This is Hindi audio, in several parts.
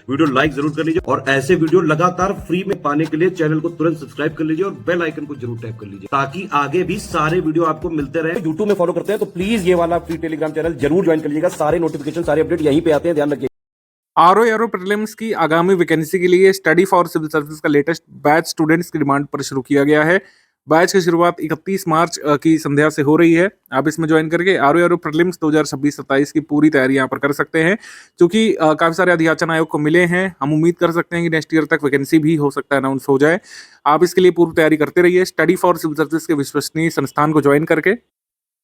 वीडियो लाइक जरूर कर लीजिए और ऐसे वीडियो लगातार फ्री में पाने के लिए चैनल को तुरंत सब्सक्राइब कर लीजिए और बेल आइकन को जरूर टैप कर लीजिए ताकि आगे भी सारे वीडियो आपको मिलते रहे। यूट्यूब में फॉलो करते हैं तो प्लीज ये वाला फ्री टेलीग्राम चैनल जरूर ज्वाइन कर लीजिएगा। सारे नोटिफिकेशन सारे अपडेट यहीं पे आते हैं, ध्यान रखिए। आरओ प्रीलिम्स की आगामी वैकेंसी के लिए स्टडी फॉर सिविल सर्विस का लेटेस्ट बैच स्टूडेंट्स की डिमांड पर शुरू किया गया है। बैच की शुरुआत 31 मार्च की संध्या से हो रही है। आप इसमें ज्वाइन करके आरओ प्रीलिम्स 2026-27 की पूरी तैयारी यहाँ पर कर सकते हैं, क्योंकि काफ़ी सारे अध्याचन आयोग को मिले हैं। हम उम्मीद कर सकते हैं कि नेक्स्ट ईयर तक वैकेंसी भी हो सकता है अनाउंस हो जाए। आप इसके लिए पूर्व तैयारी करते रहिए स्टडी फॉर सिविल सर्विस के विश्वसनीय संस्थान को ज्वाइन करके।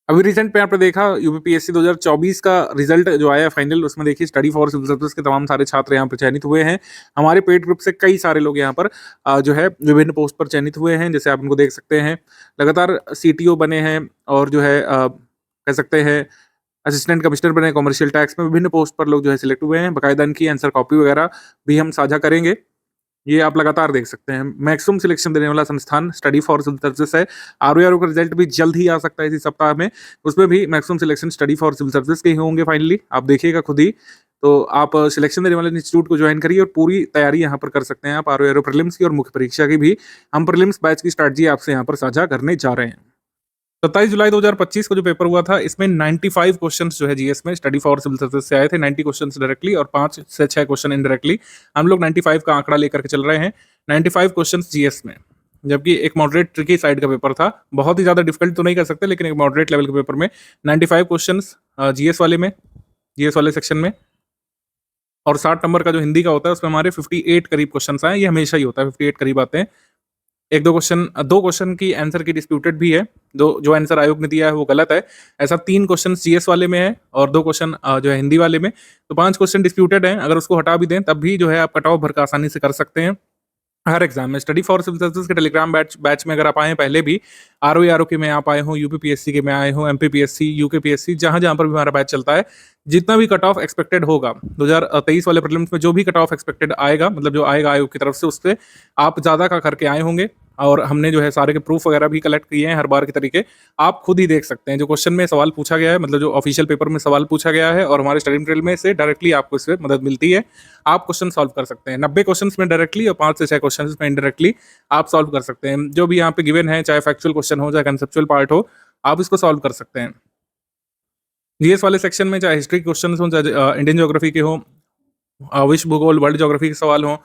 अभी रिसेंट पे आपने देखा यूपीपीएससी 2024 का रिजल्ट जो आया फाइनल, उसमें देखिए स्टडी फॉर सिविल सर्विस के तमाम सारे छात्र यहाँ पर चयनित हुए हैं। हमारे पेड ग्रुप से कई सारे लोग यहाँ पर जो है विभिन्न पोस्ट पर चयनित हुए हैं, जैसे आप इनको देख सकते हैं। लगातार सीटीओ बने हैं और जो है कह सकते हैं असिस्टेंट कमिश्नर बने कॉमर्शियल टैक्स में। विभिन्न पोस्ट पर लोग जो है सिलेक्ट हुए हैं। बाकायदा इनकी आंसर कॉपी वगैरह भी हम साझा करेंगे, ये आप लगातार देख सकते हैं। मैक्सिमम सिलेक्शन देने वाला संस्थान स्टडी फॉर सिविल सर्विस है। आरओ का रिजल्ट भी जल्द ही आ सकता है इसी सप्ताह में, उसमें भी maximum selection study for civil service के ही होंगे फाइनली। आप देखिएगा खुद ही, तो आप सिलेक्शन देने वाले इंस्टीट्यूट को ज्वाइन करिए और पूरी तैयारी यहाँ पर कर सकते हैं आप आरओ प्रीलिम्स की और मुख्य परीक्षा की भी। हम प्रीलिम्स बैच की स्ट्रैटेजी आपसे यहाँ पर साझा करने जा रहे हैं। 27 जुलाई 2025 को जो पेपर हुआ था, इसमें 95 क्वेश्चंस जो है जीएस में स्टडी फॉर सिविल सर्विस से आए थे। 90 क्वेश्चंस डायरेक्टली और 5 से 6 क्वेश्चन इनडायरेक्टली। हम लोग 95 का आंकड़ा लेकर के चल रहे हैं। 95 क्वेश्चंस जीएस में, जबकि एक मॉडरेट ट्रिकी साइड का पेपर था। बहुत ही ज्यादा डिफिकल्ट तो नहीं कर सकते, लेकिन एक मॉडरेट लेवल के पेपर में 95 क्वेश्चंस जीएस वाले में, जीएस वाले सेक्शन में। और 60 नंबर का जो हिंदी का होता है उसमें हमारे 58 करीब क्वेश्चन आए। ये हमेशा ही होता है, 58 करीब आते हैं। दो क्वेश्चन की आंसर की डिस्प्यूटेड भी है। जो आंसर आयोग ने दिया है वो गलत है। ऐसा 3 क्वेश्चन जीएस वाले में है और 2 क्वेश्चन जो है हिंदी वाले में। तो 5 क्वेश्चन डिस्प्यूटेड हैं। अगर उसको हटा भी दें तब भी जो है आप कट ऑफ भर का आसानी से कर सकते हैं हर एग्जाम में। स्टडी फॉर सिविल सर्विस के टेलीग्राम बैच में अगर आप आए पहले भी, आरओ के में आप आए हो, यूपीपीएससी के में आए हो, एमपीपीएससी, यूकेपीएससी, जहां जहां पर भी हमारा बैच चलता है, जितना भी कट ऑफ एक्सपेक्टेड होगा 2023 वाले प्रीलिम्स में, जो भी कट ऑफ एक्सपेक्टेड आएगा, मतलब जो आएगा आयोग की तरफ से, उससे आप ज्यादा का करके आए होंगे। और हमने जो है सारे के प्रूफ वगैरह भी कलेक्ट किए हैं हर बार के तरीके। आप खुद ही देख सकते हैं जो क्वेश्चन में सवाल पूछा गया है, मतलब जो ऑफिशियल पेपर में सवाल पूछा गया है, और हमारे स्टडी मटेरियल में से डायरेक्टली आपको इससे मदद मिलती है। आप क्वेश्चन सॉल्व कर सकते हैं 90 क्वेश्चन में डायरेक्टली और 5 से 6 क्वेश्चन में इनडायरेक्टली आप सॉल्व कर सकते हैं। जो भी यहाँ पे गिवन है, चाहे फैक्चुअल क्वेश्चन हो चाहे कंसेप्चुअल पार्ट हो, आप इसको सॉल्व कर सकते हैं। जीएस वाले सेक्शन में चाहे हिस्ट्री क्वेश्चन हो, चाहे इंडियन ज्योग्राफी के हो, विश्व भूगोल वर्ल्ड ज्योग्राफी के सवाल हो,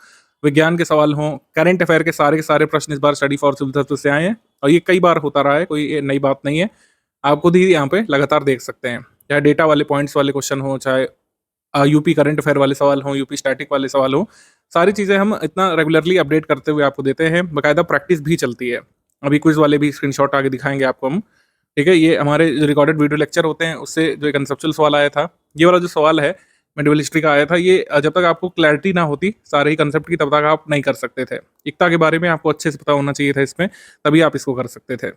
विज्ञान के सवाल हों, करंट अफेयर के सारे प्रश्न इस बार स्टडी फॉर सिविल सर्विस से आए हैं। और ये कई बार होता रहा है, कोई नई बात नहीं है। आप खुद ही यहाँ पे लगातार देख सकते हैं, चाहे डेटा वाले पॉइंट्स वाले क्वेश्चन हो, चाहे यूपी करंट अफेयर वाले सवाल हो, यूपी स्टैटिक वाले सवाल हो, सारी चीज़ें हम इतना रेगुलरली अपडेट करते हुए आपको देते हैं। बाकायदा प्रैक्टिस भी चलती है। अभी क्विज वाले भी स्क्रीनशॉट आगे दिखाएंगे आपको हम, ठीक है। ये हमारे जो रिकॉर्डेड वीडियो लेक्चर होते हैं उससे जो कंसेप्चुअल सवाल आया था, ये वाला जो सवाल है मेडिवल हिस्ट्री का आया था, ये जब तक आपको क्लैरिटी ना होती सारे ही कंसेप्ट की, तब तक आप नहीं कर सकते थे। एकता के बारे में आपको अच्छे से पता होना चाहिए था इसमें, तभी आप इसको कर सकते थे।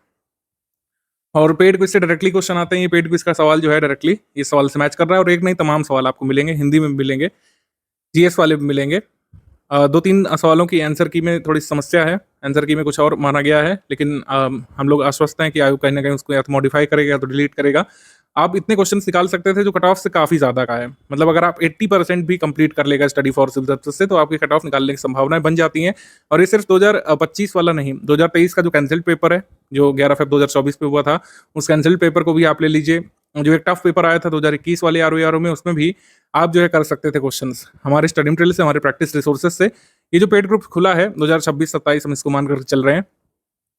और पेड क्विज से डायरेक्टली क्वेश्चन आते हैं। ये पेड क्विज का सवाल जो है डायरेक्टली ये सवाल से मैच कर रहा है, और एक नहीं तमाम सवाल आपको मिलेंगे, हिंदी में मिलेंगे, जीएस वाले भी मिलेंगे। 2-3 सवालों की आंसर की में थोड़ी समस्या है, आंसर की में कुछ और माना गया है, लेकिन हम लोग आश्वस्त हैं कि आयोग कहीं ना कहीं उसको या तो मॉडिफाई करेगा या तो डिलीट करेगा। आप इतने क्वेश्चन निकाल सकते थे जो कट ऑफ से काफ़ी ज़्यादा का है। मतलब अगर आप 80% भी कंप्लीट कर लेगा स्टडी फॉर सिविल सर्विस से, तो आपकी कट ऑफ निकालने की संभावनाएं बन जाती हैं। और ये सिर्फ 2025 वाला नहीं, 2023 का जो कैंसिल्ड पेपर है, जो 11 फरवरी 2024 पे हुआ था, उस कैंसिल्ड पेपर को भी आप ले लीजिए। जो एक टफ पेपर आया था 2021 वाले आरओ में, उसमें भी आप जो है कर सकते थे क्वेश्चंस हमारे स्टडी मटेरियल से, हमारे प्रैक्टिस रिसोर्सेज से। ये जो पेड ग्रुप खुला है 2026-27 हम इसको मान कर चल रहे हैं।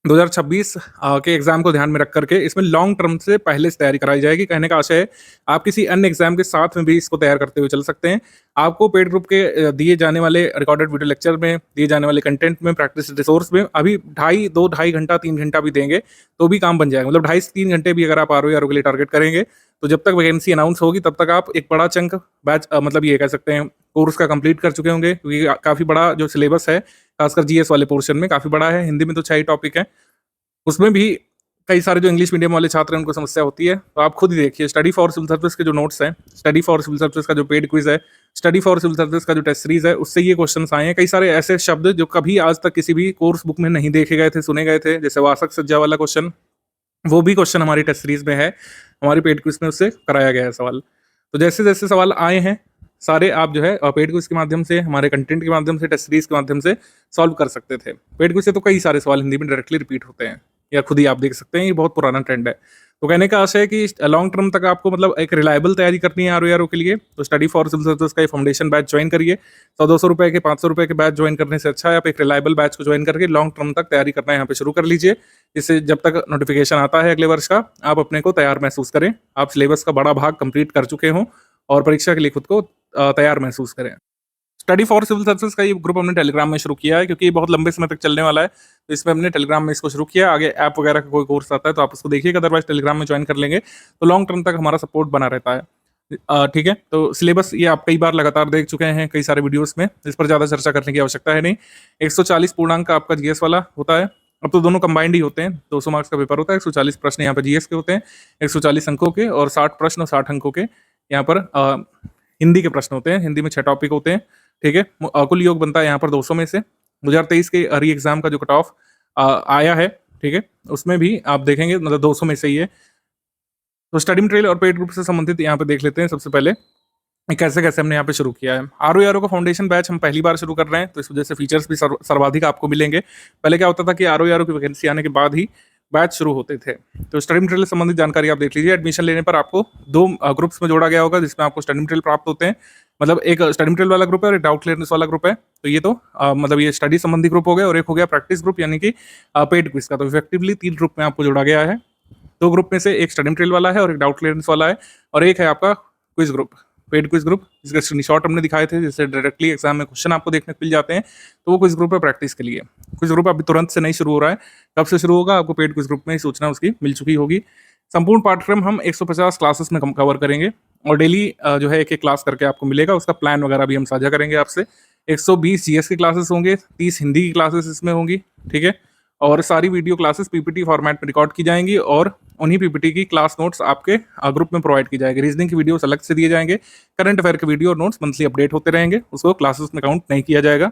2026 के एग्जाम को ध्यान में रख करके इसमें लॉन्ग टर्म से पहले से तैयारी कराई जाएगी। कहने का आशय है आप किसी अन्य एग्जाम के साथ में भी इसको तैयार करते हुए चल सकते हैं। आपको पेड ग्रुप के दिए जाने वाले रिकॉर्डेड वीडियो लेक्चर में, दिए जाने वाले कंटेंट में, प्रैक्टिस रिसोर्स में अभी 2.5 घंटा 3 घंटा भी देंगे तो भी काम बन जाएगा। मतलब 2.5 से 3 घंटे भी अगर आप आरओ के लिए टारगेट करेंगे, तो जब तक वैकेंसी अनाउंस होगी तब तक आप एक बड़ा चंक बैच मतलब ये कह सकते हैं कोर्स का कंप्लीट कर चुके होंगे, क्योंकि काफ़ी बड़ा जो सिलेबस है खासकर जीएस वाले पोर्शन में काफ़ी बड़ा है। हिंदी में तो 6 ही टॉपिक है, उसमें भी कई सारे जो इंग्लिश मीडियम वाले छात्र हैं उनको समस्या होती है। तो आप खुद ही देखिए स्टडी फॉर सिविल सर्विस के जो नोट्स हैं, स्टडी फॉर सिविल सर्विस का जो पेड क्विज है, स्टडी फॉर सिविल सर्विस का जो टेस्ट सीरीज है, उससे ये क्वेश्चंस आए हैं। कई सारे ऐसे शब्द जो कभी आज तक किसी भी कोर्स बुक में नहीं देखे गए थे, सुने गए थे, जैसे वासक सज्जा वाला क्वेश्चन, वो भी क्वेश्चन हमारी टेस्ट सीरीज में है, हमारी पेड क्विज में उससे कराया गया है सवाल। तो जैसे जैसे सवाल आए हैं सारे आप जो है पेड क्विज के माध्यम से, हमारे कंटेंट के माध्यम से, टेस्ट सीरीज के माध्यम से सॉल्व कर सकते थे। पेड क्विज से तो कई सारे सवाल हिंदी में डायरेक्टली रिपीट होते हैं, या खुद ही आप देख सकते हैं, ये बहुत पुराना ट्रेंड है। तो कहने का आशय है कि लॉन्ग टर्म तक आपको मतलब एक रिलायबल तैयारी करनी है आरओ के लिए, तो स्टडी फॉर सिविल सर्विसेज का फाउंडेशन बैच ज्वाइन करिए। 100-200 रुपए के, 500 रुपए के बैच ज्वाइन करने से अच्छा है आप एक रिलायबल बैच को ज्वाइन करके लॉन्ग टर्म तक तैयारी करना यहाँ पे शुरू कर लीजिए। इससे जब तक नोटिफिकेशन आता है अगले वर्ष का, आप अपने को तैयार महसूस करें, आप सिलेबस का बड़ा भाग कंप्लीट कर चुके हों और परीक्षा के लिए खुद को तैयार महसूस करें। स्टडी फॉर सिविल सर्विसेज का ये ग्रुप हमने टेलीग्राम में शुरू किया है, क्योंकि ये बहुत लंबे समय तक चलने वाला है, तो इसमें हमने टेलीग्राम में इसको शुरू किया। आगे ऐप वगैरह का कोई कोर्स आता है तो आप उसको देखिएगा, अदरवाइज टेलीग्राम में ज्वाइन कर लेंगे तो लॉन्ग टर्म तक हमारा सपोर्ट बना रहता है। ठीक है, तो सिलेबस ये आप कई बार लगातार देख चुके हैं कई सारे वीडियोस में, इस पर ज़्यादा चर्चा करने की आवश्यकता है नहीं। 140 पूर्णांक का आपका जीएस वाला होता है, अब तो दोनों कंबाइंड ही होते हैं, 200 मार्क्स का पेपर होता है, 140 प्रश्न यहाँ पर जीएस के होते हैं, 140 अंकों के, और 60 प्रश्न और 60 अंकों के यहाँ पर हिंदी के प्रश्न होते हैं। हिंदी में 6 टॉपिक होते हैं। ठीक है, कुल योग बनता है यहाँ पर 200 में से। 2023 के री एग्जाम का जो कट ऑफ आया है, ठीक है, उसमें भी आप देखेंगे मतलब 200 में से ही है। तो स्टडी मटेरियल और पेड ग्रुप से संबंधित यहाँ पे देख लेते हैं सबसे पहले कैसे कैसे हमने यहाँ पे शुरू किया है। आरओ का फाउंडेशन बैच हम पहली बार शुरू कर रहे हैं, तो इस वजह से फीचर्स भी सर्वाधिक आपको मिलेंगे। पहले क्या होता था कि आरओ की वैकेंसी आने के बाद ही बैच शुरू होते थे। तो स्टडी मटेरियल से संबंधित जानकारी आप देख लीजिए। एडमिशन लेने पर आपको 2 ग्रुप्स में जोड़ा गया होगा, जिसमें आपको स्टडी मटेरियल प्राप्त होते हैं। मतलब एक स्टडी मटेरियल वाला ग्रुप है और एक डाउट क्लियरेंस वाला ग्रुप है। तो ये तो मतलब ये स्टडी संबंधी ग्रुप हो गया, और एक हो गया प्रैक्टिस ग्रुप यानी कि पेड क्विज का। तो इफेक्टिवली 3 ग्रुप में आपको जोड़ा गया है। 2 ग्रुप में से एक स्टडी मटेरियल वाला है और एक डाउट क्लियरेंस वाला है, और एक है आपका quiz group, paid quiz group, जिसके स्क्रीनशॉट हमने दिखाए थे, जिससे डायरेक्टली एग्जाम में क्वेश्चन आपको देखने को मिल जाते हैं। तो वो क्विज ग्रुप है प्रैक्टिस के लिए। क्विज ग्रुप अभी तुरंत से नहीं शुरू हो रहा है, कब से शुरू होगा आपको पेड क्विज ग्रुप में ही सूचना उसकी मिल चुकी होगी। संपूर्ण पाठ्यक्रम हम 150 क्लासेस में कवर करेंगे, और डेली जो है एक क्लास करके आपको मिलेगा। उसका प्लान वगैरह भी हम साझा करेंगे आपसे। 120 जीएस की क्लासेस होंगे, 30 हिंदी की क्लासेस इसमें होंगी। ठीक है, और सारी वीडियो क्लासेस पीपीटी फॉर्मेट में रिकॉर्ड की जाएंगी, और उन्हीं पीपीटी की क्लास नोट्स आपके ग्रुप में प्रोवाइड की जाएगी। रीजनिंग की वीडियोस अलग से दिए जाएंगे, करंट अफेयर के वीडियो और नोट्स मंथली अपडेट होते रहेंगे, उसको क्लासेस में काउंट नहीं किया जाएगा।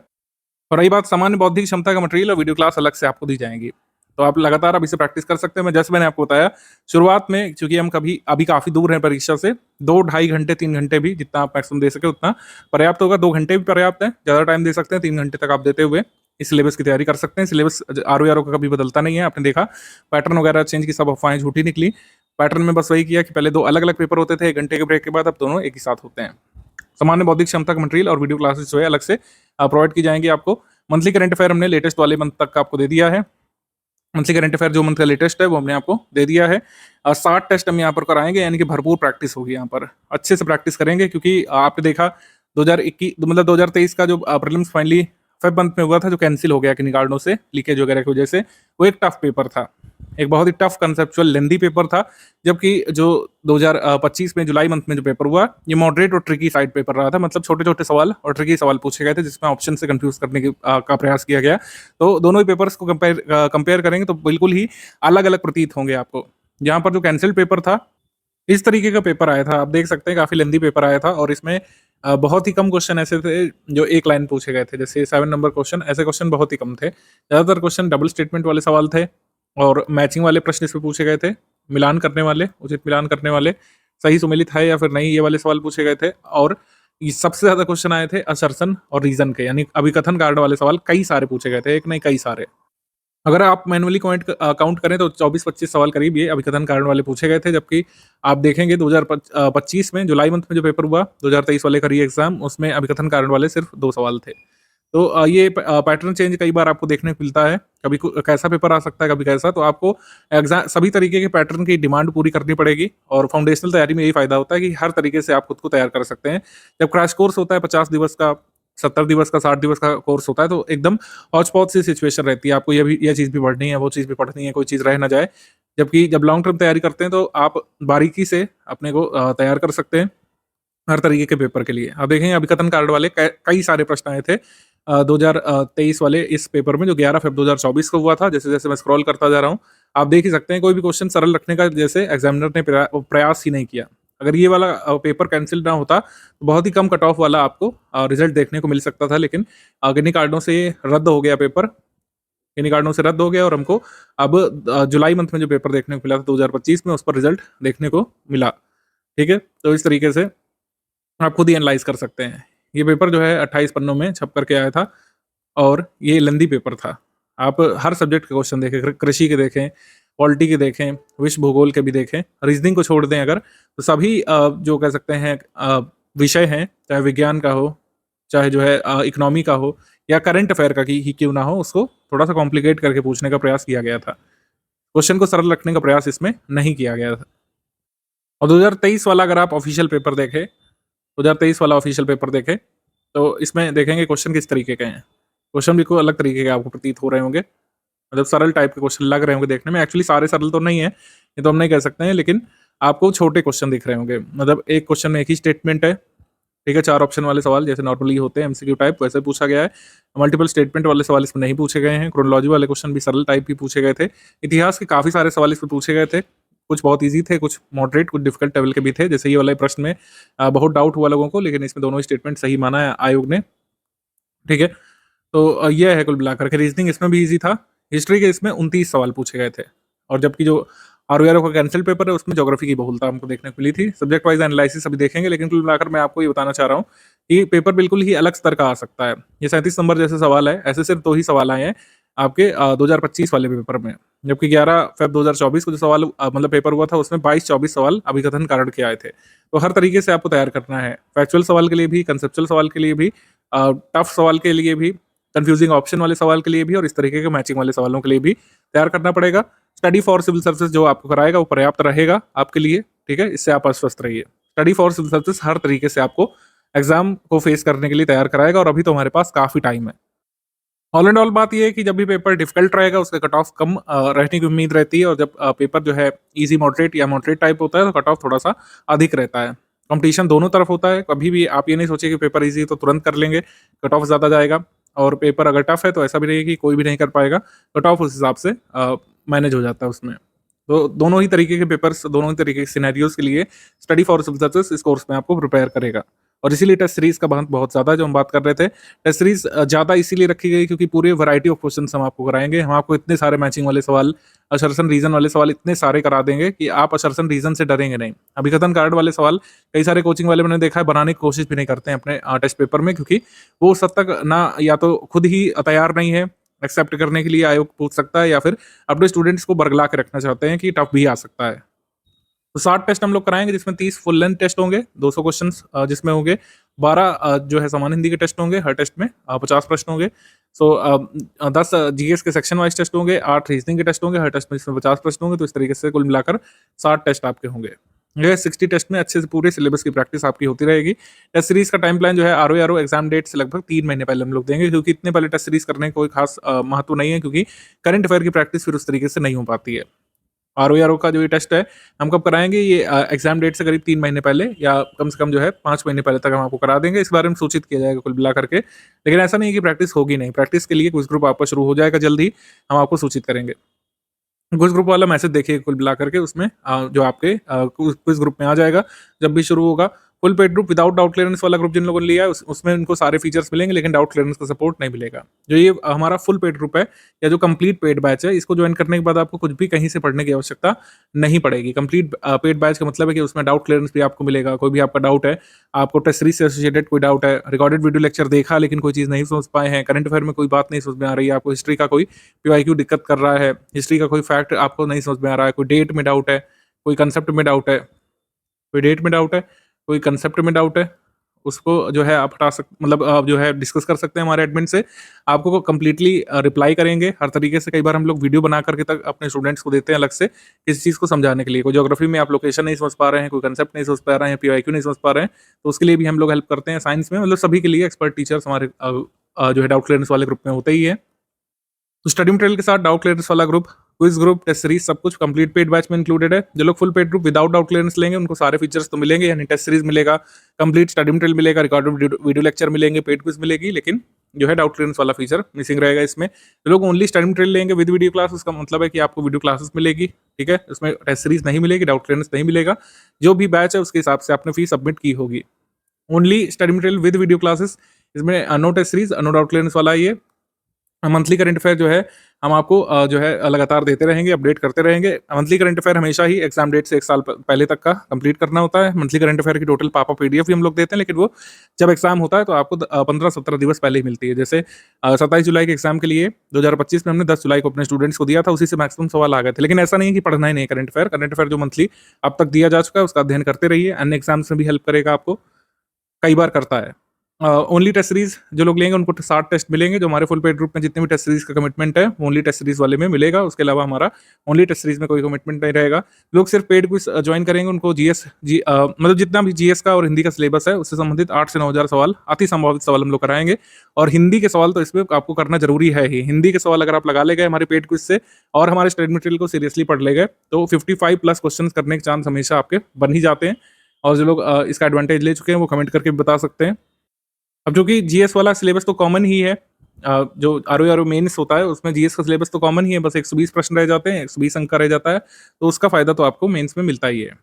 और रही बात सामान्य बौद्धिक क्षमता का मटेरियल और वीडियो क्लास अलग से आपको दी जाएंगी। तो आप लगातार अब इसे प्रैक्टिस कर सकते हैं। मैं जैसे मैंने आपको बताया शुरुआत में, क्योंकि हम अभी काफ़ी दूर हैं परीक्षा से, 2-2.5 घंटे 3 घंटे भी जितना आप मैक्सिमम दे सके उतना पर्याप्त होगा। 2 घंटे भी पर्याप्त है, ज़्यादा टाइम दे सकते हैं, 3 घंटे तक आप देते हुए इस सिलेबस की तैयारी कर सकते हैं। सिलेबस आरओ का कभी बदलता नहीं है, आपने देखा पैटर्न वगैरह चेंज की सब अफवाहें झूठी निकली। पैटर्न में बस वही किया कि पहले 2 अलग अलग पेपर होते थे 1 घंटे के ब्रेक के बाद, अब दोनों एक ही साथ होते हैं। सामान्य बौद्धिक क्षमता का मटेरियल और वीडियो क्लासेस जो है अलग से प्रोवाइड की जाएंगी आपको। मंथली करंट अफेयर हमने लेटेस्ट वाले मंथ तक का आपको दे दिया है। मंथली करंट अफेयर जो मंथ का लेटेस्ट है वो हमने आपको दे दिया है। 60 टेस्ट हम यहाँ पर कराएंगे, यानी कि भरपूर प्रैक्टिस होगी। यहाँ पर अच्छे से प्रैक्टिस करेंगे, क्योंकि आपने देखा 2021 मतलब 2023 का जो प्रीलिम्स फाइनली फेब मंथ में हुआ था, जो कैंसिल हो गया किन्हीं कारणों से, लीकेज वगैरह की वजह से, वो एक टफ पेपर था, एक बहुत ही टफ कंसेप्चुअल लेंदी पेपर था। जबकि जो 2025 में जुलाई मंथ में जो पेपर हुआ, ये मॉडरेट और ट्रिकी साइड पेपर रहा था। मतलब छोटे छोटे सवाल और ट्रिकी सवाल पूछे गए थे, जिसमें ऑप्शन से कंफ्यूज करने का प्रयास किया गया। तो दोनों ही पेपर्स को कंपेयर करेंगे तो बिल्कुल ही अलग अलग प्रतीत होंगे आपको। यहाँ पर जो कैंसिल्ड पेपर था, इस तरीके का पेपर आया था, आप देख सकते हैं काफी लेंदी पेपर आया था, और इसमें बहुत ही कम क्वेश्चन ऐसे थे जो एक लाइन पूछे गए थे, जैसे 7 नंबर क्वेश्चन, ऐसे क्वेश्चन बहुत ही कम थे। ज्यादातर क्वेश्चन डबल स्टेटमेंट वाले सवाल थे, और मैचिंग वाले प्रश्न इसमें पूछे गए थे, मिलान करने वाले, उचित मिलान करने वाले, सही सुमेलित है या फिर नहीं, ये वाले सवाल पूछे गए थे। और ये सबसे ज्यादा क्वेश्चन आए थे असर्शन और रीजन के, यानी अभिकथन कारण वाले सवाल कई सारे पूछे गए थे, एक नहीं कई सारे। अगर आप मैनुअली काउंट करें तो 24-25 सवाल करीब ये अभिकथन कारण वाले पूछे गए थे। जबकि आप देखेंगे 2025 में जुलाई मंथ में जो पेपर हुआ 2023 वाले का री एग्जाम, उसमें अभिकथन कारण वाले सिर्फ 2 सवाल थे। तो ये पैटर्न चेंज कई बार आपको देखने को मिलता है, कभी कैसा पेपर आ सकता है, कभी कैसा। तो आपको एग्जाम सभी तरीके के पैटर्न की डिमांड पूरी करनी पड़ेगी, और फाउंडेशनल तैयारी में यही फायदा होता है कि हर तरीके से आप खुद को तैयार कर सकते हैं। जब क्रैश कोर्स होता है 50 दिवस का, 70 दिवस का, 60 दिवस का कोर्स होता है, तो एकदम हौच पौच सी सिचुएशन रहती है, आपको ये चीज़ भी पढ़नी है, वो चीज़ भी पढ़नी है, कोई चीज़ रह ना जाए। जबकि जब लॉन्ग टर्म तैयारी करते हैं तो आप बारीकी से अपने को तैयार कर सकते हैं हर तरीके के पेपर के लिए। आप देखेंगे अभिकथन कार्ड वाले कई सारे प्रश्न आए थे 2023 वाले इस पेपर में, जो 11 फरवरी 2024 को हुआ था। जैसे जैसे मैं स्क्रॉल करता जा रहा हूँ, आप देख ही सकते हैं कोई भी क्वेश्चन सरल रखने का जैसे एग्जामिनर ने प्रयास ही नहीं किया। अगर ये वाला पेपर कैंसिल ना होता तो बहुत ही कम कट ऑफ वाला आपको रिजल्ट देखने को मिल सकता था, लेकिन किन्हीं कारणों से ये रद्द हो गया पेपर, किन्हीं कारणों से रद्द हो गया, और हमको अब जुलाई मंथ में जो पेपर देखने को मिला था 2025 में, उस पर रिजल्ट देखने को मिला। ठीक है, तो इस तरीके से आप खुद ही एनालाइज कर सकते हैं। ये पेपर जो है 28 पन्नों में छप करके आया था और ये लेंदी पेपर था। आप हर सब्जेक्ट के क्वेश्चन देखें, कृषि के देखें, पॉलिटी के देखें, विश्व भूगोल के भी देखें, रीजनिंग को छोड़ दें अगर, तो सभी जो कह सकते हैं विषय हैं, चाहे विज्ञान का हो, चाहे जो है इकोनॉमी का हो या करंट अफेयर का ही क्यों ना हो, उसको थोड़ा सा कॉम्प्लिकेट करके पूछने का प्रयास किया गया था। क्वेश्चन को सरल रखने का प्रयास इसमें नहीं किया गया था। और 2023 वाला अगर आप ऑफिशियल पेपर देखें, 2023 वाला ऑफिशियल पेपर देखें, तो इसमें देखेंगे क्वेश्चन किस तरीके के हैं। क्वेश्चन बिल्कुल अलग तरीके के आपको प्रतीत हो रहे होंगे, मतलब सरल टाइप के क्वेश्चन लग रहे होंगे देखने में। एक्चुअली सारे सरल तो नहीं है, ये तो हम नहीं कह सकते हैं, लेकिन आपको छोटे क्वेश्चन दिख रहे होंगे। मतलब एक क्वेश्चन में एक ही स्टेटमेंट है, ठीक है, 4 ऑप्शन वाले सवाल जैसे नॉर्मली होते हैं एमसीक्यू टाइप, वैसे पूछा गया है। मल्टीपल स्टेटमेंट वाले सवाल इसमें नहीं पूछे गए हैं। क्रोनोलॉजी वाले क्वेश्चन भी सरल टाइप ही पूछे गए थे। इतिहास के काफ़ी सारे सवाल इसमें पूछे गए थे। कुछ बहुत ईज़ी थे, कुछ मॉडरेट, कुछ डिफिकल्ट लेवल के भी थे। जैसे ये वाले प्रश्न में बहुत डाउट हुआ लोगों को, लेकिन इसमें दोनों स्टेटमेंट सही माना है आयोग ने, ठीक है। तो ये है कुल मिलाकर के। रीजनिंग इसमें भी ईज़ी था। हिस्ट्री के इसमें 29 सवाल पूछे गए थे, और जबकि जो आरओआरओ का कैंसिल पेपर है उसमें ज्योग्राफी की बहुलता हमको देखने को मिली थी। सब्जेक्ट वाइज एनालिसिस अभी देखेंगे, लेकिन कुल मिलाकर मैं आपको ये बताना चाह रहा हूँ कि पेपर बिल्कुल ही अलग स्तर का आ सकता है। ये 37 नंबर जैसे सवाल है, ऐसे सिर्फ 2 ही सवाल आए हैं आपके 2025 वाले पेपर में, जबकि 11 फ़रवरी 2024 को जो सवाल मतलब पेपर हुआ था उसमें 22-24 सवाल अभिकथन कारण के आए थे। तो हर तरीके से आपको तैयार करना है, फैक्चुअल सवाल के लिए भी, कंसेप्चुअल सवाल के लिए भी, टफ सवाल के लिए भी, कंफ्यूजिंग ऑप्शन वाले सवाल के लिए भी, और इस तरीके के मैचिंग वाले सवालों के लिए भी तैयार करना पड़ेगा। स्टडी फॉर सिविल सर्विसेज जो आपको कराएगा वो पर्याप्त रहेगा आपके लिए, ठीक है, इससे आप आश्वस्त रहिए। स्टडी फॉर सिविल सर्विसेज हर तरीके से आपको एग्जाम को फेस करने के लिए तैयार कराएगा, और अभी तो हमारे पास काफी टाइम है। ऑल एंड ऑल बात यह है कि जब भी पेपर डिफिकल्ट रहेगा उसका कट ऑफ कम रहने की उम्मीद रहती है, और जब पेपर जो है इजी मॉडरेट या मॉडरेट टाइप होता है तो कट ऑफ थोड़ा सा अधिक रहता है। कंपटीशन दोनों तरफ होता है, कभी भी आप ये नहीं सोचिए कि पेपर इजी तो तुरंत कर लेंगे, कट ऑफ ज़्यादा जाएगा, और पेपर अगर टफ है तो ऐसा भी नहीं है कि कोई भी नहीं कर पाएगा, कट ऑफ उस हिसाब से मैनेज हो जाता है उसमें। तो दोनों ही तरीके के पेपर्स, दोनों ही तरीके के सिनेरियोज के लिए स्टडी फॉर सिविल सर्विसेज इस कोर्स में आपको प्रिपेयर करेगा। और इसीलिए टेस्ट सीरीज का बहुत ज़्यादा जो हम बात कर रहे थे, टेस्ट सीरीज ज़्यादा इसीलिए रखी गई क्योंकि पूरे वैरायटी ऑफ क्वेश्चन हम आपको कराएंगे। हम आपको इतने सारे मैचिंग वाले सवाल, असर्शन रीजन वाले सवाल इतने सारे करा देंगे कि आप असर्शन रीजन से डरेंगे नहीं। अभिकथन कार्ड वाले सवाल कई सारे कोचिंग वाले मैंने देखा है बनाने की कोशिश भी नहीं करते हैं अपने टेस्ट पेपर में, क्योंकि वो उस हद तक ना या तो खुद ही तैयार नहीं है एक्सेप्ट करने के लिए, आयोग पूछ सकता है, या फिर अपने स्टूडेंट्स को बरगला के रखना चाहते हैं कि टफ भी आ सकता है। तो 60 टेस्ट हम लोग कराएंगे, जिसमें 30 फुल लेंथ टेस्ट होंगे, 200 क्वेश्चंस जिसमें होंगे, 12 जो है सामान्य हिंदी के टेस्ट होंगे, हर टेस्ट में 50 प्रश्न होंगे। सो 10 जीएस के सेक्शन वाइज टेस्ट होंगे, 8 रीजनिंग के टेस्ट होंगे, हर टेस्ट में इसमें 50 प्रश्न होंगे। तो इस तरीके से कुल मिलाकर 60 टेस्ट आपके होंगे। ये 60 टेस्ट में अच्छे से पूरे सिलेबस की प्रैक्टिस आपकी होती रहेगी। टेस्ट सीरीज का टाइम प्लान जो है आरओ एग्जाम डेट से लगभग 3 महीने पहले हम लोग देंगे, क्योंकि इतने पहले टेस्ट सीरीज करने का कोई खास महत्व नहीं है, क्योंकि करंट अफेयर की प्रैक्टिस फिर उस तरीके से नहीं हो पाती है। आरओ का जो ये टेस्ट है हम कब कराएंगे, ये एग्जाम डेट से करीब 3 महीने पहले, या कम से कम जो है 5 महीने पहले तक हम आपको करा देंगे। इस बारे में सूचित किया जाएगा कुल मिला करके। लेकिन ऐसा नहीं है कि प्रैक्टिस होगी नहीं, प्रैक्टिस के लिए क्विज ग्रुप आपका शुरू हो जाएगा जल्द ही, हम आपको सूचित करेंगे। क्विज ग्रुप वाला मैसेज देखिए कुल मिला करके, उसमें जो आपके क्विज ग्रुप में आ जाएगा जब भी शुरू होगा। Full paid group without doubt clearance वाला ग्रुप जिन लोगों ने लिया है उसमें उनको सारे फीचर्स मिलेंगे, लेकिन डाउट क्लियरेंस का सपोर्ट नहीं मिलेगा। जो ये हमारा फुल पेड ग्रुप है या जो कंप्लीट पेड बैच है, इसको ज्वाइन करने के बाद आपको कुछ भी कहीं से पढ़ने की आवश्यकता नहीं पड़ेगी। कंप्लीट पेड बैच का मतलब है कि उसमें डाउट क्लियरेंस भी आपको मिलेगा। कोई भी आपका डाउट है, आपको टेस्ट सीरीज से एसोसिएटेड कोई डाउट है, रिकॉर्डेड वीडियो लेक्चर देखा लेकिन कोई चीज़ नहीं समझ पाए हैं, करंट अफेयर में कोई बात नहीं समझ में आ रही है, आपको हिस्ट्री का कोई पीवाईक्यू दिक्कत कर रहा है, हिस्ट्री का कोई फैक्ट आपको नहीं समझ में आ रहा है, कोई डेट में डाउट है, कोई कंसेप्ट में डाउट है, कोई डेट में डाउट है, कोई कंसेप्ट में डाउट है, उसको जो है आप हटा मतलब आप जो है डिस्कस कर सकते हैं हमारे एडमिन से। आपको कंप्लीटली रिप्लाई करेंगे हर तरीके से। कई बार हम लोग वीडियो बना करके तक अपने स्टूडेंट्स को देते हैं अलग से किसी चीज़ को समझाने के लिए। कोई ज्योग्राफी में आप लोकेशन नहीं समझ पा रहे हैं, कोई कंसेप्ट नहीं समझ पा रहे हैं, पीवाईक्यू नहीं समझ पा रहे हैं, तो उसके लिए भी हम लोग हेल्प करते हैं। साइंस में मतलब सभी के लिए एक्सपर्ट टीचर्स हमारे जो है डाउट क्लियरेंस वाले ग्रुप में होते ही है। तो स्टडी मटेरियल के साथ डाउट क्लियरेंस वाला group, quiz group, test series सब कुछ कंप्लीट पेड बैच में इंक्लूडेड है। जो लोग full paid group without doubt clearance लेंगे उनको सारे फीचर्स तो मिलेंगे, यानी टेस्ट सीरीज मिलेगा, कंप्लीट स्टडी मटेरियल मिलेगा, रिकॉर्डेड वीडियो लेक्चर मिलेंगे, पेड क्विज मिलेगी, लेकिन जो है डाउट क्लियरेंस वाला फीचर मिसिंग रहेगा इसमें। जो लोग ओनली स्टडी मटेरियल लेंगे विद वीडियो क्लास, उसका मतलब है कि आपको वीडियो क्लासेस मिलेगी, ठीक है, उसमें टेस्ट सीरीज नहीं मिलेगी, डाउट क्लियरेंस नहीं मिलेगा। जो भी बैच है उसके हिसाब से आपने फीस सबमिट की होगी। Only study material with video classes, इसमें no test series no doubt clearance वाला ये मंथली करंट अफेयर जो है हम आपको जो है लगातार देते रहेंगे, अपडेट करते रहेंगे। मंथली करंट अफेयर हमेशा ही एग्जाम डेट से 1 साल पहले तक का कंप्लीट करना होता है। मंथली करंट अफेयर की टोटल पापा पीडीएफ भी हम लोग देते हैं, लेकिन वो जब एग्जाम होता है तो आपको 15-17 दिवस पहले ही मिलती है। जैसे 27 जुलाई के एग्जाम के लिए 2025 में हमने 10 जुलाई को अपने स्टूडेंट्स को दिया था, उसी से मैक्सिमम सवाल आ गए थे। लेकिन ऐसा नहीं है कि पढ़ना ही नहीं है करंट अफेयर जो मंथली अब तक दिया जा चुका है उसका अध्ययन करते रहिए। अन्य एग्जाम्स में भी हेल्प करेगा आपको, कई बार करता है। ओनली टेस्ट सीरीज जो लोग लेंगे उनको 60 टेस्ट मिलेंगे। जो हमारे फुल पेड ग्रुप में जितने भी टेस्ट सीरीज का कमिटमेंट है वो ओनली टेस्ट सीरीज वाले में मिलेगा। उसके अलावा हमारा ओनली टेस्ट सीरीज में कोई कमिटमेंट नहीं रहेगा। लोग सिर्फ पेड क्विज ज्वाइन करेंगे, उनको मतलब जितना भी जीएस का और हिंदी का सिलेबस है उससे संबंधित 8 से 9,000 सवाल, अति संभावित सवाल हम लोग कराएंगे। और हिंदी के सवाल तो इसमें आपको करना जरूरी है ही। हिंदी के सवाल अगर आप लगा ले गए हमारे पेड क्विज से और हमारे स्टडी मटेरियल को सीरियसली पढ़ ले गए तो 55 प्लस क्वेश्चन करने के चांस हमेशा आपके बन ही जाते हैं। और जो लोग इसका एडवांटेज ले चुके हैं वो कमेंट करके बता सकते हैं। अब चूंकि जीएस वाला सिलेबस तो कॉमन ही है, जो आरओ मेंस होता है उसमें जीएस का सिलेबस तो कॉमन ही है, बस 120 प्रश्न रह जाते हैं, 120 अंक का रह जाता है, तो उसका फायदा तो आपको मेंस में मिलता ही है।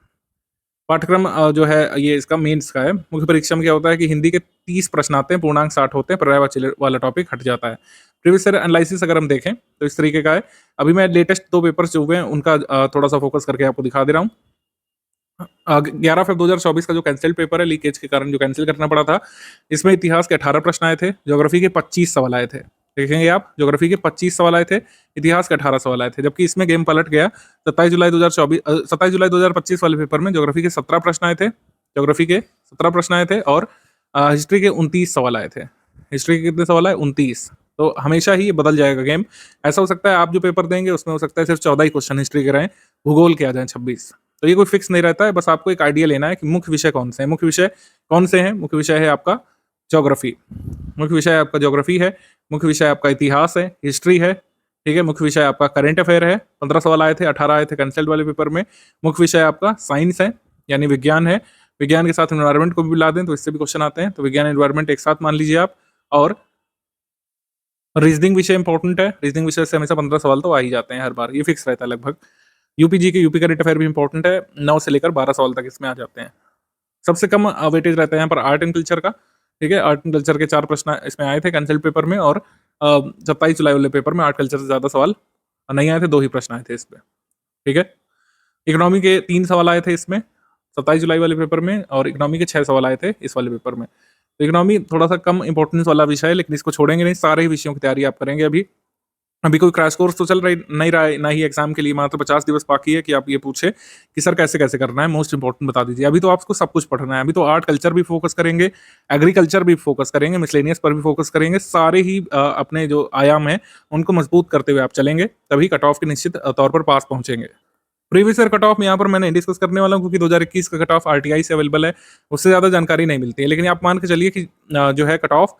पाठ्यक्रम जो है ये इसका मेंस का है। मुख्य परीक्षा में क्या होता है कि हिंदी के 30 प्रश्न आते हैं, पूर्णांक 60 होते हैं, पर्यायवाची वाला टॉपिक हट जाता है। प्रीवियस ईयर एनालिसिस अगर हम देखें तो इस तरीके का है। अभी मैं लेटेस्ट 2 पेपर्स जो हुए हैं उनका थोड़ा सा फोकस करके आपको दिखा दे रहा हूँ। 11 फ़रवरी 2024 का जो कैंसिल्ड पेपर है लीकेज के कारण जो कैंसिल करना पड़ा था, इसमें इतिहास के 18 प्रश्न आए थे, ज्योग्राफी के 25 सवाल आए थे। देखेंगे आप, ज्योग्राफी के 25 सवाल आए थे, इतिहास के 18 सवाल आए थे, जबकि इसमें गेम पलट गया। 27 जुलाई 2025 वाले पेपर में ज्योग्राफी के 17 प्रश्न आए थे, ज्योग्राफी के 17 प्रश्न आए थे और हिस्ट्री के 29 सवाल आए थे। हिस्ट्री के कितने सवाल आए? 29। तो हमेशा ही ये बदल जाएगा गेम। ऐसा हो सकता है आप जो पेपर देंगे उसमें हो सकता है सिर्फ 14 ही क्वेश्चन हिस्ट्री के रहें, भूगोल के आ जाएं 26। तो ये कोई फिक्स नहीं रहता है, बस आपको एक आइडिया लेना है कि मुख्य विषय कौन से हैं। मुख्य विषय कौन से हैं? मुख्य विषय है आपका ज्योग्राफी, मुख्य विषय आपका ज्योग्राफी है, मुख्य विषय आपका इतिहास है, हिस्ट्री है, ठीक है। मुख्य विषय आपका करंट अफेयर है, 15 सवाल आए थे, 18 आए थे कैंसल्ड वाले पेपर में। मुख्य विषय आपका साइंस है, यानी विज्ञान है। विज्ञान के साथ एनवायरमेंट को भी मिला दें तो इससे भी क्वेश्चन आते हैं, तो विज्ञान एनवायरमेंट एक साथ मान लीजिए आप। और रीजनिंग विषय इंपॉर्टेंट है, रीजनिंग विषय से हमेशा 15 सवाल तो आ ही जाते हैं हर बार, ये फिक्स रहता है लगभग। यूपीजी के यूपी करंट अफेयर भी इंपॉर्टेंट है, 9 से लेकर 12 सवाल तक इसमें आ जाते हैं। सबसे कम वेटेज रहता है यहाँ पर आर्ट एंड कल्चर का, ठीक है। आर्ट एंड कल्चर के 4 प्रश्न इसमें आए थे कैंसिल्ड पेपर में, और 27 जुलाई वाले पेपर में आर्ट कल्चर से ज्यादा सवाल नहीं आए थे, 2 ही प्रश्न आए थे इसमें, ठीक है। इकोनॉमी के 3 सवाल आए थे इसमें 27 जुलाई वाले पेपर में, और इकोनॉमी के 6 सवाल आए थे इस वाले पेपर में। तो इकोनॉमी थोड़ा सा कम इंपॉर्टेंस वाला विषय है, लेकिन इसको छोड़ेंगे नहीं, सारे ही विषयों की तैयारी आप करेंगे। अभी कोई क्रैश कोर्स तो चल रही नहीं रहा है, ना ही एग्जाम के लिए मात्र 50 दिवस बाकी है कि आप ये पूछे कि सर कैसे कैसे करना है, मोस्ट इंपॉर्टेंट बता दीजिए। अभी तो आपको सब कुछ पढ़ना है, अभी तो आर्ट कल्चर भी फोकस करेंगे, एग्रीकल्चर भी फोकस करेंगे, मिसलेनियस पर भी फोकस करेंगे। सारे ही अपने जो आयाम है उनको मजबूत करते हुए आप चलेंगे, तभी कट ऑफ के निश्चित तौर पर पास पहुंचेंगे। प्रीवियस ईयर कट ऑफ में यहाँ पर मैं नहीं डिस्कस करने वाला हूँ, क्योंकि 2021 का कट ऑफ आरटीआई से अवेलेबल है, उससे ज़्यादा जानकारी नहीं मिलती है। लेकिन आप मान के चलिए कि जो है कट ऑफ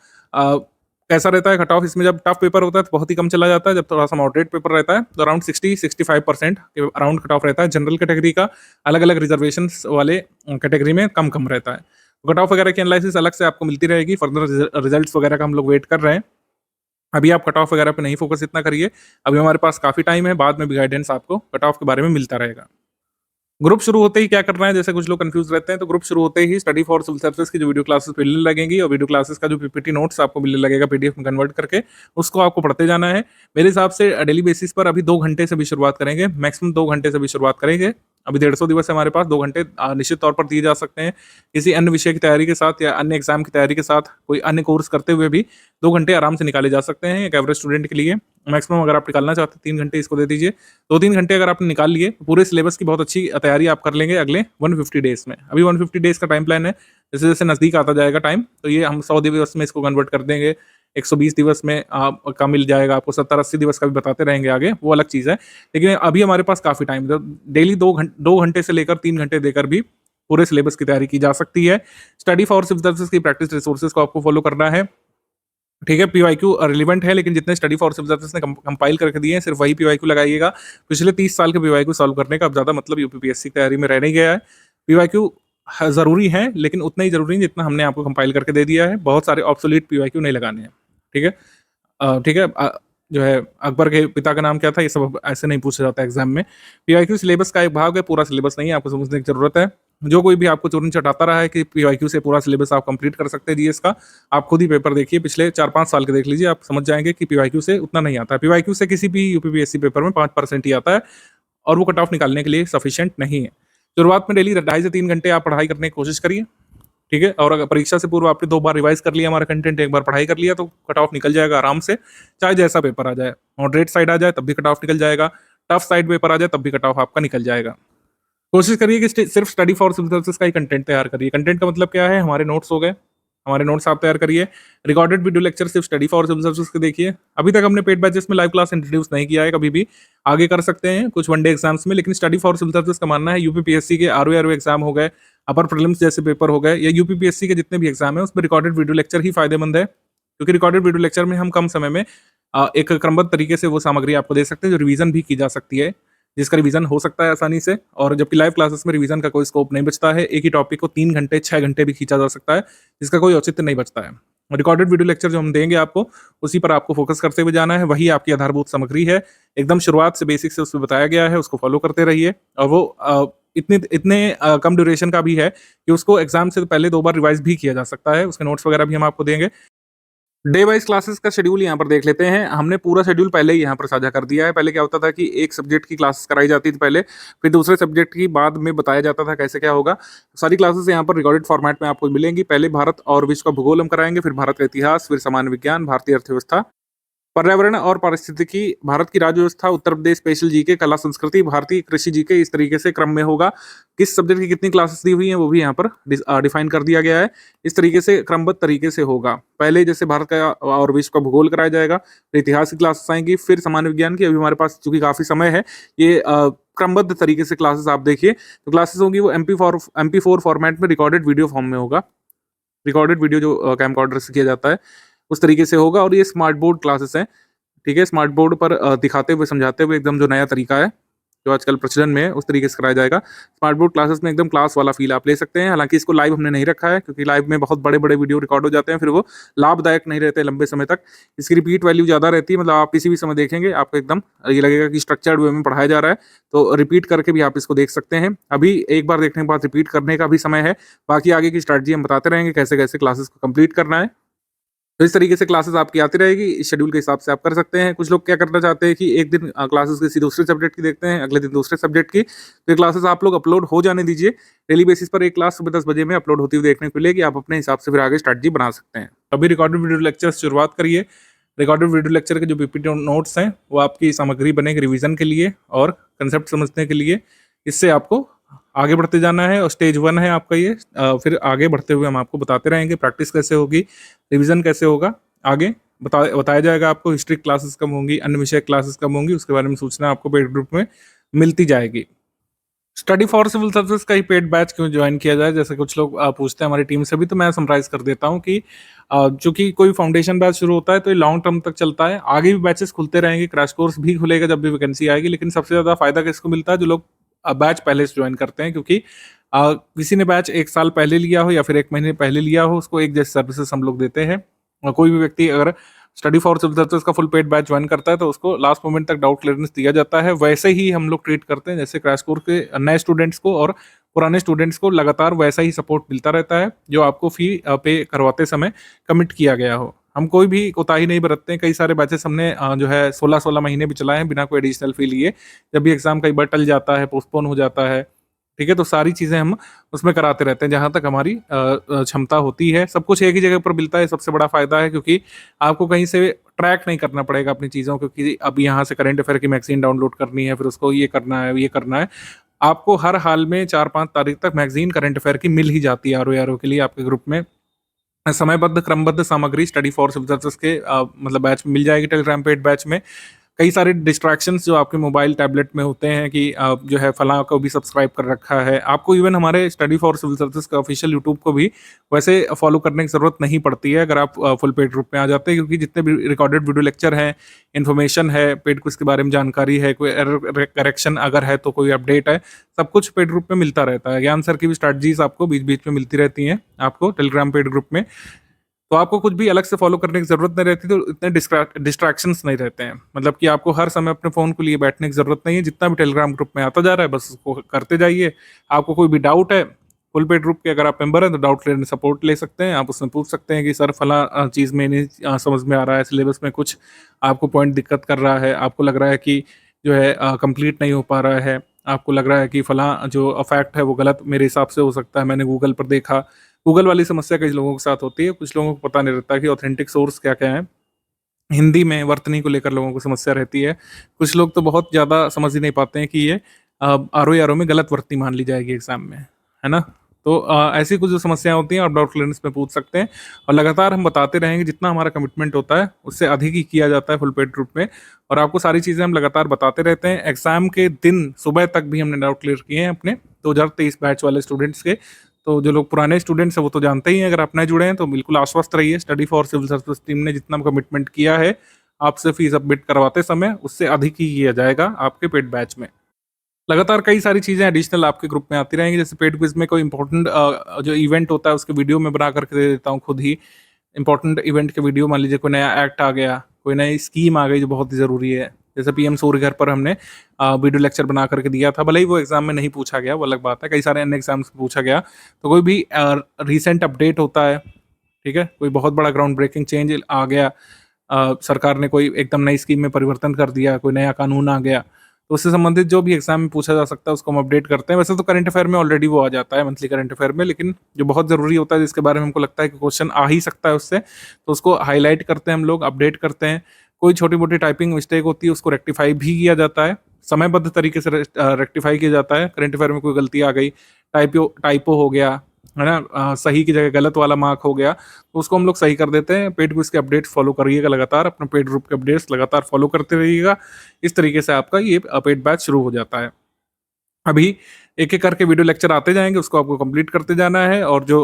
कैसा रहता है। कट ऑफ इसमें जब टफ पेपर होता है तो बहुत ही कम चला जाता है, जब थोड़ा सा मॉडरेट पेपर रहता है तो अराउंड 60-65% के अराउंड कट ऑफ रहता है। जनरल कैटेगरी का अलग अलग रिजर्वेशन वाले कैटेगरी में कम कम रहता है। कट ऑफ वगैरह की एनालिसिस अलग से आपको मिलती रहेगी, फर्दर रिजल्ट्स वगैरह का हम लोग वेट कर रहे हैं। अभी आप कट ऑफ वगैरह पे नहीं फोकस इतना करिए, अभी हमारे पास काफ़ी टाइम है, बाद में भी गाइडेंस आपको कट ऑफ के बारे में मिलता रहेगा। ग्रुप शुरू होते ही क्या करना है, जैसे कुछ लोग कंफ्यूज रहते हैं, तो ग्रुप शुरू होते ही स्टडी फॉर सिविल सर्विसेज की जो वीडियो क्लासेस मिलने लगेंगी, और वीडियो क्लासेस का जो पीपीटी नोट्स आपको मिलने लगेगा पीडीएफ में कन्वर्ट करके, उसको आपको पढ़ते जाना है। मेरे हिसाब से डेली बेसिस पर अभी 2 घंटे से भी शुरुआत करेंगे, मैक्सिमम 2 घंटे से भी शुरुआत करेंगे। अभी 150 दिवस है हमारे पास, 2 घंटे निश्चित तौर पर दिए जा सकते हैं। किसी अन्य विषय की तैयारी के साथ या अन्य एग्जाम की तैयारी के साथ कोई अन्य कोर्स करते हुए भी 2 घंटे आराम से निकाले जा सकते हैं एक एवरेज स्टूडेंट के लिए। मैक्सिमम अगर आप निकालना चाहते हैं 3 घंटे इसको दे दीजिए। 2-3 घंटे अगर आपने निकाल लिए तो पूरे सिलेबस की बहुत अच्छी तैयारी आप कर लेंगे अगले 150 डेज में। अभी 150 डेज का टाइम प्लान है, जैसे जैसे नजदीक आता जाएगा टाइम, तो ये हम 100 दिवस में इसको कन्वर्ट कर देंगे, 120 दिवस में का मिल जाएगा आपको, 70-80 दिवस का भी बताते रहेंगे आगे, वो अलग चीज़ है। लेकिन अभी हमारे पास काफ़ी टाइम है, डेली 2 घंटे से लेकर 3 घंटे देकर भी पूरे सिलेबस की तैयारी की जा सकती है। स्टडी फॉर सिविल सर्विसेज की प्रैक्टिस रिसोर्सेज को आपको फॉलो करना है, ठीक है। पीवाईक्यू रिलेवेंट है, लेकिन जितने स्टडी फॉर सिविल सर्विसेज ने कंपाइल करके दिए हैं सिर्फ वही पीवाईक्यू लगाइएगा। पिछले 30 साल के पीवाईक्यू सॉल्व करने का अब ज़्यादा मतलब यूपीपीएससी की तैयारी में रह नहीं गया है। पीवाईक्यू ज़रूरी है, लेकिन उतना ही ज़रूरी नहीं जितना हमने आपको कंपाइल करके दे दिया है। बहुत सारे ऑब्सोलीट पीवाईक्यू नहीं लगाने हैं, ठीक है। ठीक है। जो है अकबर के पिता का नाम क्या था, ये सब ऐसे नहीं पूछा जाता है एग्जाम में। पीवाईक्यू सिलेबस का एक भाग है, पूरा सिलेबस नहीं है, आपको समझने की जरूरत है। जो कोई भी आपको चोरी चटाता रहा है कि पीवाईक्यू से पूरा सिलेबस आप कंप्लीट कर सकते हैं जीएस का, आप खुद ही पेपर देखिए, पिछले 4-5 साल के देख लीजिए, आप समझ जाएँगे कि पीवाईक्यू से उतना नहीं आता है। पीवाईक्यू से किसी भी यूपीपीएससी पेपर में 5% ही आता है और वो कट ऑफ निकालने के लिए सफिशिएंट नहीं है। शुरुआत में डेली ढाई से 3 घंटे आप पढ़ाई करने की कोशिश करिए, ठीक है? और अगर परीक्षा से पूर्व आपने 2 बार रिवाइज़ कर लिया हमारा कंटेंट, 1 बार पढ़ाई कर लिया, तो कट ऑफ निकल जाएगा आराम से, चाहे जैसा पेपर आ जाए। मॉडरेट साइड आ जाए तब भी कट ऑफ निकल जाएगा, टफ साइड पेपर आ जाए तब भी कट ऑफ आपका निकल जाएगा। कोशिश करिए कि सिर्फ स्टडी फॉर सिविल सर्विसेज का ही कंटेंट तैयार करिए। कंटेंट का मतलब क्या है? हमारे नोट्स हो गए, हमारे नोट्स आप तैयार करिए। रिकॉर्डेड वीडियो लेक्चर सिर्फ स्टडी फॉर सिविल सर्विसेज के देखिए। अभी तक हमने पेड बैचेस में लाइव क्लास इंट्रोड्यूस नहीं किया है कभी भी, आगे कर सकते हैं कुछ वनडे एग्जाम्स में, लेकिन स्टडी फॉर सिविल सर्विसेज का मानना है यूपीपीएससी के आरओ एग्जाम हो गए, अपर प्रीलिम्स जैसे पेपर हो गए, या यूपीपीएससी के जितने भी एग्जाम है उसमें रिकॉर्डेड वीडियो लेक्चर ही फायदेमंद है, क्योंकि रिकॉर्डेड वीडियो लेक्चर में हम कम समय में एक क्रमबद्ध तरीके से वो सामग्री आपको दे सकते हैं जो रिवीजन भी की जा सकती है, जिसका रिवीजन हो सकता है आसानी से। और जबकि लाइव क्लासेस में रिवीजन का कोई स्कोप नहीं बचता है, एक ही टॉपिक को 3 घंटे 6 घंटे भी खींचा जा सकता है, जिसका कोई औचित्य नहीं बचता है। रिकॉर्डेड वीडियो लेक्चर जो हम देंगे आपको, उसी पर आपको फोकस करते हुए जाना है, वही आपकी आधारभूत सामग्री है, एकदम शुरुआत से बेसिक से उसमें बताया गया है, उसको फॉलो करते रहिए। और वो इतने कम ड्यूरेशन का भी है कि उसको एग्जाम से पहले 2 बार रिवाइज भी किया जा सकता है, उसके नोट्स वगैरह भी हम आपको देंगे। डे वाइज क्लासेस का शेड्यूल यहाँ पर देख लेते हैं। हमने पूरा शेड्यूल पहले ही यहाँ पर साझा कर दिया है। पहले क्या होता था कि एक सब्जेक्ट की क्लासेस कराई जाती थी पहले, फिर दूसरे सब्जेक्ट की बाद में बताया जाता था कैसे क्या होगा। सारी क्लासेस यहाँ पर रिकॉर्डेड फॉर्मेट में आपको मिलेंगी। पहले भारत और विश्व का भूगोल हम कराएंगे, फिर भारत का इतिहास, फिर सामान्य विज्ञान, भारतीय अर्थव्यवस्था, पर्यावरण और पारिस्थितिकी, भारत की राज्य व्यवस्था, उत्तर प्रदेश स्पेशल जीके, कला संस्कृति, भारतीय कृषि जीके, इस तरीके से क्रम में होगा। किस सब्जेक्ट की कितनी क्लासेस दी हुई हैं वो भी यहाँ पर डिफाइन कर दिया गया है। इस तरीके से क्रमबद्ध तरीके से होगा। पहले जैसे भारत का और विश्व का भूगोल कराया जाएगा, फिर इतिहास की क्लासेस आएंगी, फिर सामान्य विज्ञान की। अभी हमारे पास चूंकि काफी समय है, ये क्रमबद्ध तरीके से क्लासेस आप देखिए। तो क्लासेस होंगी वो MP4 फॉर्मेट में रिकॉर्डेड वीडियो फॉर्म में होगा। रिकॉर्डेड वीडियो जो कैमकॉर्डर से किया जाता है उस तरीके से होगा। और ये स्मार्ट बोर्ड क्लासेस हैं, ठीक है? स्मार्ट बोर्ड पर दिखाते हुए समझाते हुए एकदम जो नया तरीका है जो आजकल प्रचलन में है उस तरीके से कराया जाएगा। स्मार्ट बोर्ड क्लासेस में एकदम क्लास वाला फील आप ले सकते हैं। हालांकि इसको लाइव हमने नहीं रखा है, क्योंकि लाइव में बहुत बड़े बड़े वीडियो रिकॉर्ड हो जाते हैं, फिर वो लाभदायक नहीं रहते लंबे समय तक। इसकी रिपीट वैल्यू ज़्यादा रहती है, मतलब आप किसी भी समय देखेंगे आपको एकदम ये लगेगा कि स्ट्रक्चर्ड वे में पढ़ाया जा रहा है। तो रिपीट करके भी आप इसको देख सकते हैं। अभी एक बार देखने के बाद रिपीट करने का भी समय है। बाकी आगे की स्ट्रैटेजी हम बताते रहेंगे कैसे कैसे क्लासेस को कंप्लीट करना है। तो इस तरीके से क्लासेस आपकी आती रहेगी। इस शेड्यूल के हिसाब से आप कर सकते हैं। कुछ लोग क्या करना चाहते हैं कि एक दिन क्लासेस किसी दूसरे सब्जेक्ट की देखते हैं, अगले दिन दूसरे सब्जेक्ट की। तो ये क्लासेस आप लोग अपलोड हो जाने दीजिए। डेली बेसिस पर एक क्लास सुबह 10 बजे में अपलोड होती हुई देखने को मिलेगी। आप अपने हिसाब से फिर आगे स्ट्रैटेजी बना सकते हैं। अभी रिकॉर्डेड वीडियो लेक्चर से शुरुआत करिए। रिकॉर्डेड वीडियो लेक्चर के जो पीपीटी नोट्स हैं वो आपकी सामग्री बनेगी रिवीजन के लिए और कंसेप्ट समझने के लिए। इससे आपको आगे बढ़ते जाना है। और स्टेज 1 है आपका ये। फिर आगे बढ़ते हुए हम आपको बताते रहेंगे प्रैक्टिस कैसे होगी, रिवीजन कैसे होगा। आगे बताया जाएगा आपको। हिस्ट्री क्लासेस कम होंगी, अन्य विषय क्लासेस कम होंगी, उसके बारे में सूचना आपको पेड ग्रुप में मिलती जाएगी। स्टडी फॉर सिविल सर्विसेज का ही पेड बैच क्यों ज्वाइन किया जाए, जैसे कुछ लोग पूछते हैं हमारी टीम से भी, तो मैं समराइज कर देता हूँ कि चूंकि कोई फाउंडेशन बैच शुरू होता है तो ये लॉन्ग टर्म तक चलता है। आगे भी बैचेस खुलते रहेंगे, क्रैश कोर्स भी खुलेगा जब भी वैकेंसी आएगी। लेकिन सबसे ज्यादा फायदा किसको मिलता है? जो लोग बैच पहले से ज्वाइन करते हैं, क्योंकि किसी ने बैच 1 साल पहले लिया हो या फिर 1 महीने पहले लिया हो, उसको एक जैसे सर्विसेज हम लोग देते हैं। और कोई भी व्यक्ति अगर स्टडी फॉर सिविल सर्विसेज का फुल पेड बैच ज्वाइन करता है तो उसको लास्ट मोमेंट तक डाउट क्लियरेंस दिया जाता है। वैसे ही हम लोग ट्रीट करते हैं जैसे क्रैश कोर्स के नए स्टूडेंट्स को और पुराने स्टूडेंट्स को लगातार वैसा ही सपोर्ट मिलता रहता है जो आपको फी पे करवाते समय कमिट किया गया हो। हम कोई भी कोताही नहीं बरतते हैं। कई सारे बैचेस हमने जो है 16-16 महीने भी चलाए हैं बिना कोई एडिशनल फी लिए। जब भी एग्जाम कई बार टल जाता है, पोस्टपोन हो जाता है, ठीक है, तो सारी चीज़ें हम उसमें कराते रहते हैं जहाँ तक हमारी क्षमता होती है। सब कुछ एक ही जगह पर मिलता है, सबसे बड़ा फ़ायदा है, क्योंकि आपको कहीं से ट्रैक नहीं करना पड़ेगा अपनी चीज़ों को, क्योंकि अब यहाँ से करंट अफेयर की मैगजीन डाउनलोड करनी है, फिर उसको ये करना है, ये करना है। आपको हर हाल में 4-5 तारीख तक मैगजीन करंट अफेयर की मिल ही जाती है आरओ के लिए आपके ग्रुप में। समयबद्ध क्रमबद्ध सामग्री स्टडी फॉर सिविल सर्विसेज के मतलब बैच में मिल जाएगी टेलीग्राम पेड बैच में। कई सारे डिस्ट्रैक्शंस जो आपके मोबाइल टैबलेट में होते हैं कि जो है फलां को भी सब्सक्राइब कर रखा है, आपको इवन हमारे स्टडी फॉर सिविल सर्विसेज का ऑफिशियल यूट्यूब को भी वैसे फॉलो करने की ज़रूरत नहीं पड़ती है अगर आप फुल पेड ग्रुप में आ जाते हैं, क्योंकि जितने भी रिकॉर्डेड वीडियो लेक्चर हैं, इन्फॉर्मेशन है, पेड क्विज के बारे में जानकारी है, कोई एरर करेक्शन अगर है तो कोई अपडेट है, सब कुछ पेड ग्रुप में मिलता रहता है। ज्ञान सर की भी स्ट्रैटेजीज आपको बीच बीच में मिलती रहती हैं आपको टेलीग्राम पेड ग्रुप में। तो आपको कुछ भी अलग से फॉलो करने की ज़रूरत नहीं रहती, तो इतने डिस्ट्रैक्शंस नहीं रहते हैं। मतलब कि आपको हर समय अपने फ़ोन को लिए बैठने की ज़रूरत नहीं है। जितना भी टेलीग्राम ग्रुप में आता जा रहा है बस उसको करते जाइए। आपको कोई भी डाउट है फुल पेड ग्रुप के अगर आप मेंबर हैं तो डाउट क्लियर सपोर्ट ले सकते हैं। आप उसमें पूछ सकते हैं कि सर फला चीज़ में नहीं समझ में आ रहा है, सिलेबस में कुछ आपको पॉइंट दिक्कत कर रहा है, आपको लग रहा है कि जो है कंप्लीट नहीं हो पा रहा है, आपको लग रहा है कि फला जो फैक्ट है वो गलत मेरे हिसाब से हो सकता है, मैंने गूगल पर देखा। गूगल वाली समस्या कई लोगों के साथ होती है, कुछ लोगों को पता नहीं रहता कि ऑथेंटिक सोर्स क्या-क्या है। हिंदी में वर्तनी को लेकर लोगों को समस्या रहती है। कुछ लोग तो बहुत ज़्यादा समझ ही नहीं पाते हैं कि ये आरओ में गलत वर्तनी मान ली जाएगी एग्ज़ाम में, है ना? तो ऐसी कुछ जो समस्याएँ होती हैं आप डाउट क्लियरेंस में पूछ सकते हैं और लगातार हम बताते रहेंगे, जितना हमारा कमिटमेंट होता है उससे अधिक ही किया जाता है फुल पेड ग्रुप में और आपको सारी चीज़ें हम लगातार बताते रहते हैं। एग्ज़ाम के दिन सुबह तक भी हमने डाउट क्लियर किए हैं अपने 2023 बैच वाले स्टूडेंट्स के। तो जो लोग पुराने स्टूडेंट्स हैं वो तो जानते ही हैं, अगर आप नए जुड़े हैं तो बिल्कुल आश्वस्त रहिए, study for civil service team ने जितना कमिटमेंट किया है आपसे फीस सबमिट करवाते समय उससे अधिक ही किया जाएगा आपके पेड बैच में। लगातार कई सारी चीज़ें एडिशनल आपके ग्रुप में आती रहेंगी, जैसे पेड क्विज में कोई इंपॉर्टेंट जो इवेंट होता है उसके वीडियो मैं बना करके दे देता हूँ खुद ही। इंपॉर्टेंट इवेंट के वीडियो, मान लीजिए कोई नया एक्ट आ गया, कोई नई स्कीम आ गई जो बहुत ही ज़रूरी है, जैसे पीएम सूर्य घर पर हमने वीडियो लेक्चर बना करके दिया था, भले ही वो एग्जाम में नहीं पूछा गया, वो अलग बात है, कई सारे अन्य एग्जाम्स में पूछा गया। तो कोई भी रिसेंट अपडेट होता है, ठीक है, कोई बहुत बड़ा ग्राउंड ब्रेकिंग चेंज आ गया, सरकार ने कोई एकदम नई स्कीम में परिवर्तन कर दिया, कोई नया कानून आ गया, तो उससे संबंधित जो भी एग्जाम में पूछा जा सकता है उसको हम अपडेट करते हैं। वैसे तो करंट अफेयर में ऑलरेडी वो आ जाता है मंथली करंट अफेयर में, लेकिन जो बहुत ज़रूरी होता है जिसके बारे में हमको लगता है कि क्वेश्चन आ ही सकता है उससे, तो उसको हाईलाइट करते हैं हम लोग, अपडेट करते हैं। कोई छोटी मोटी टाइपिंग मिस्टेक होती है उसको रेक्टिफाई भी किया जाता है, समयबद्ध तरीके से रेक्टिफाई किया जाता है। करंट अफेयर में कोई गलती आ गई, टाइपो हो गया, है ना, सही की जगह गलत वाला मार्क हो गया, तो उसको हम लोग सही कर देते हैं। पेड क्विज के अपडेट्स फॉलो करिएगा लगातार, अपने पेड ग्रुप के अपडेट्स लगातार फॉलो करते रहिएगा। इस तरीके से आपका ये पेड बैच शुरू हो जाता है। अभी एक-एक करके वीडियो लेक्चर आते जाएँगे, उसको आपको कंप्लीट करते जाना है और जो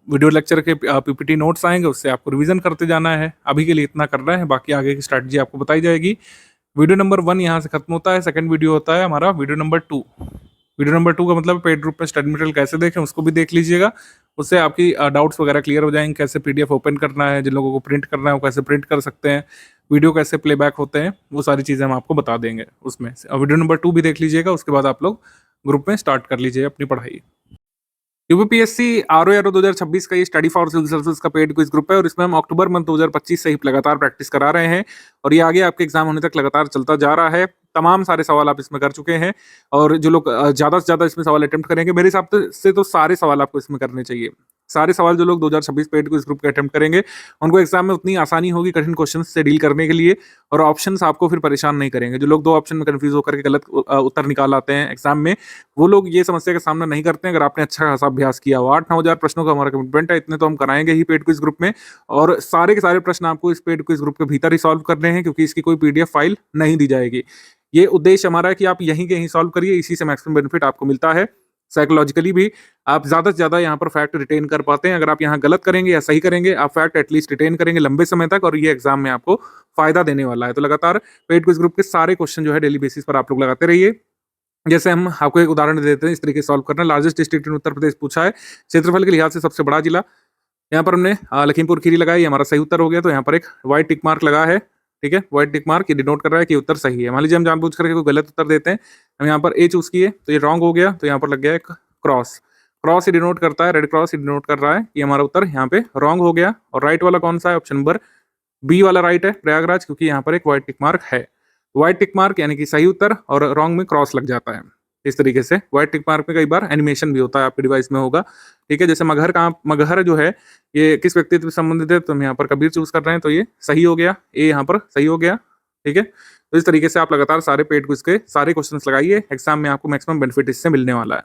वीडियो लेक्चर के पीपीटी नोट्स आएँगे उससे आपको रिवीजन करते जाना है। अभी के लिए इतना करना है, बाकी आगे की स्ट्रैटेजी आपको बताई जाएगी। वीडियो नंबर 1 यहाँ से खत्म होता है, सेकंड वीडियो होता है हमारा वीडियो नंबर 2। वीडियो नंबर 2 का मतलब पेड ग्रुप में स्टडी मटेरियल कैसे देखें उसको भी देख लीजिएगा। उससे आपकी डाउट्स वगैरह क्लियर हो जाएँगे, कैसे पीडीएफ ओपन करना है, जिन लोगों को प्रिंट करना है वो कैसे प्रिंट कर सकते हैं, वीडियो कैसे प्लेबैक होते हैं, वो सारी चीज़ें हम आपको बता देंगे उसमें। वीडियो नंबर 2 भी देख लीजिएगा, उसके बाद आप लोग ग्रुप में स्टार्ट कर लीजिए अपनी पढ़ाई। यूपीपीएससी आरओ 2026 का ये स्टडी फॉर सिविल सर्विसेज का पेड क्विज ग्रुप है और इसमें हम अक्टूबर मंथ 2025 से ही लगातार प्रैक्टिस करा रहे हैं और ये आगे आपके एग्जाम होने तक लगातार चलता जा रहा है। तमाम सारे सवाल आप इसमें कर चुके हैं और जो लोग ज़्यादा से ज़्यादा इसमें सवाल अटेम्प्ट करेंगे, मेरे हिसाब से तो सारे सवाल आपको इसमें करने चाहिए। सारे सवाल जो लोग 2026 पेड क्विज ग्रुप के अटेम्प्ट करेंगे उनको एग्जाम में उतनी आसानी होगी कठिन क्वेश्चन से डील करने के लिए और ऑप्शंस आपको फिर परेशान नहीं करेंगे। जो लोग 2 ऑप्शन में कंफ्यूज होकर के गलत उत्तर निकाल आते हैं एग्जाम में, वो लोग ये समस्या का सामना नहीं करते हैं अगर आपने अच्छा खासा अभ्यास किया हो। 8-9 हज़ार प्रश्नों का हमारा कमिटमेंट है, इतने तो हम कराएंगे ही पेड क्विज ग्रुप में और सारे के सारे प्रश्न आपको इस पेड क्विज ग्रुप के भीतर ही सॉल्व करने हैं क्योंकि इसकी कोई पीडीएफ फाइल नहीं दी जाएगी। ये उद्देश्य हमारा है कि आप यहीं के यहीं सॉल्व करिए, इसी से मैक्सिमम बेनिफिट आपको मिलता है। साइकोलॉजिकली भी आप ज़्यादा से ज़्यादा यहाँ पर फैक्ट रिटेन कर पाते हैं। अगर आप यहाँ गलत करेंगे या सही करेंगे, आप फैक्ट एटलीस्ट रिटेन करेंगे लंबे समय तक और ये एग्जाम में आपको फायदा देने वाला है। तो लगातार पेड क्विज ग्रुप के सारे क्वेश्चन जो है डेली बेसिस पर आप लोग लगाते रहिए। जैसे हम आपको एक उदाहरण देते हैं, इस तरीके से सॉल्व करना। Largest district in Uttar Pradesh पूछा है, क्षेत्रफल के लिहाज से सबसे बड़ा जिला। यहाँ पर हमने लखीमपुर खीरी लगाई, हमारा सही उत्तर हो गया, तो यहाँ पर एक व्हाइट टिक मार्क लगा है। ठीक है, व्हाइट टिक मार्क ये डिनोट कर रहा है कि उत्तर सही है। मान लीजिए हम जानबूझ करके कोई गलत उत्तर देते हैं, हम यहाँ पर ए चूज किए तो ये रॉन्ग हो गया, तो यहाँ पर लग गया एक क्रॉस। क्रॉस ही डिनोट करता है, रेड क्रॉस ही डिनोट कर रहा है कि हमारा उत्तर यहाँ पे रॉन्ग हो गया। और राइट वाला कौन सा है? ऑप्शन नंबर बी वाला राइट है, प्रयागराज, क्योंकि यहाँ पर एक व्हाइट टिक मार्क है। व्हाइट टिक मार्क यानी कि सही उत्तर और रॉन्ग में क्रॉस लग जाता है। इस तरीके से व्हाइट टिक मार्क में कई बार एनिमेशन भी होता है, आपके डिवाइस में होगा। ठीक है, जैसे मगहर जो है ये किस व्यक्तित्व से संबंधित है, तो हम यहाँ पर कबीर चूज कर रहे हैं, तो ये सही हो गया, ए यहाँ पर सही हो गया। ठीक है, तो इस तरीके से आप लगातार सारे पेड क्विज के सारे क्वेश्चंस लगाइए, एग्जाम में आपको मैक्सिमम बेनिफिट इससे मिलने वाला है।